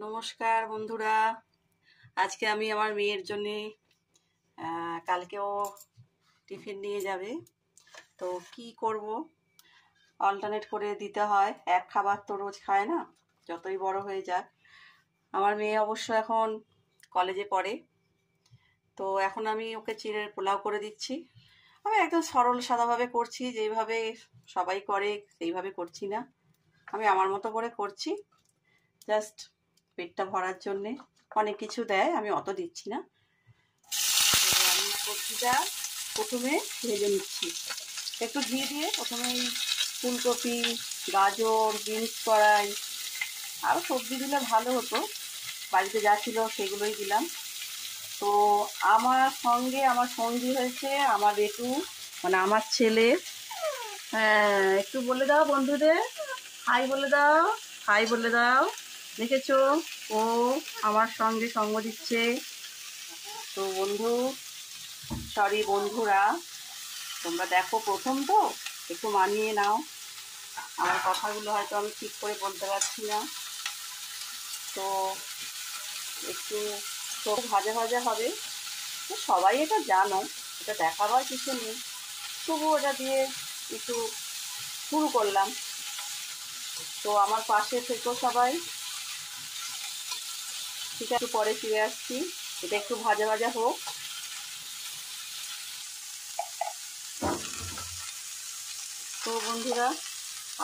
নমস্কার বন্ধুরা। আজকে আমি আমার মেয়ের জন্যে কালকেও টিফিন নিয়ে যাবে, তো কি করব, অল্টারনেট করে দিতে হয়। এক খাবার তো রোজ খায় না, যতই বড় হয়ে যাক। আমার মেয়ে অবশ্য এখন কলেজে পড়ে, তো এখন আমি ওকে চিড়ের পোলাও করে দিচ্ছি। আমি একদম সরল সাদাভাবে করছি, যেইভাবে সবাই করে সেইভাবে করছি না, আমি আমার মতো করে করছি। জাস্ট পেটটা ভরার জন্যে। অনেক কিছু দেয়, আমি অত দিচ্ছি না। তো আমি সবজিটা প্রথমে ভেজে নিচ্ছি একটু ঘি দিয়ে। প্রথমে এই ফুলকপি, গাজর, বিনস কড়াই, আরও সবজি দিলে ভালো হতো, বাড়িতে যা ছিল সেগুলোই দিলাম। তো আমার সঙ্গী হয়েছে আমার বেটু, মানে আমার ছেলে। হ্যাঁ, একটু বলে দাও বন্ধুদের, হাই বলে দাও, হাই বলে দাও। দেখেছো, ও আমার সঙ্গে সঙ্গ দিচ্ছে। তো বন্ধুরা, তোমরা দেখো প্রথম তো, একটু মানিয়ে নাও। আমার কথাগুলো হয়তো আমি ঠিক করে বলতে পারছি না, তো একটু তো ভাজা ভাজা হবে। তো সবাই এটা জানো, এটা দেখাবার কিছু নেই, তবু ওটা দিয়ে একটু শুরু করলাম। তো আমার পাশে থেকো সবাই, ঠিক আছে? একটু পরে ফিরে আসছি, এটা একটু ভাজা ভাজা হোক। তো বন্ধুরা,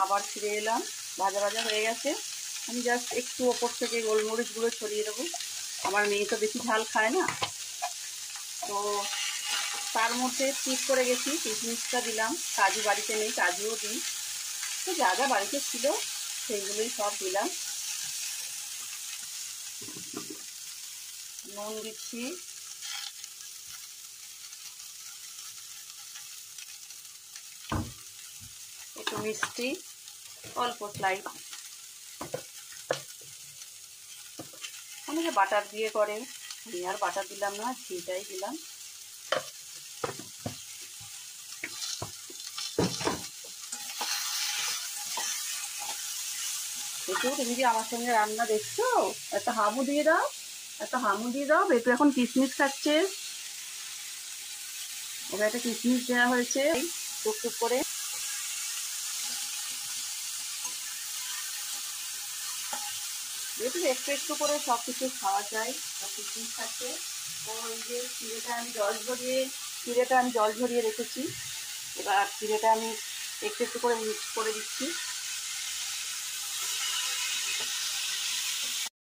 আবার ফিরে এলাম, ভাজা ভাজা হয়ে গেছে। আমি জাস্ট একটু ওপর থেকে গোলমরিচ গুঁড়ো ছড়িয়ে দেবো। আমার মেয়ে তো বেশি ঝাল খায় না, তো তার মধ্যে ঠিক করে গেছি কিশমিশটা দিলাম। কাজু বাড়িতে নেই, কাজুও দিই। তো যা যা বাড়িতে ছিল সেইগুলোই সব দিলাম। নুন দিচ্ছি, একটু মিষ্টি, অল্প স্লাইড। অনেকে বাটার দিয়ে করে, আমি আর বাটার দিলাম না, ঘিটাই দিলাম। একটু তুমি কি আমার সঙ্গে রান্না দেখছো, একটা হামু দিয়ে দাও, একটা হামু দিয়ে দাও। বেটু এখন কিশমিশ খাচ্ছে, ওকে একটা কিশমিশ দেওয়া হয়েছে টুকটুক করে। বেটু একটু একটু করে সব কিছু খাওয়া যায়, কিশমিশ খাচ্ছে। তো এই যে চিড়েটা আমি জল ঝরিয়ে রেখেছি, এবার চিড়েটা আমি একটু একটু করে মিক্স করে দিচ্ছি।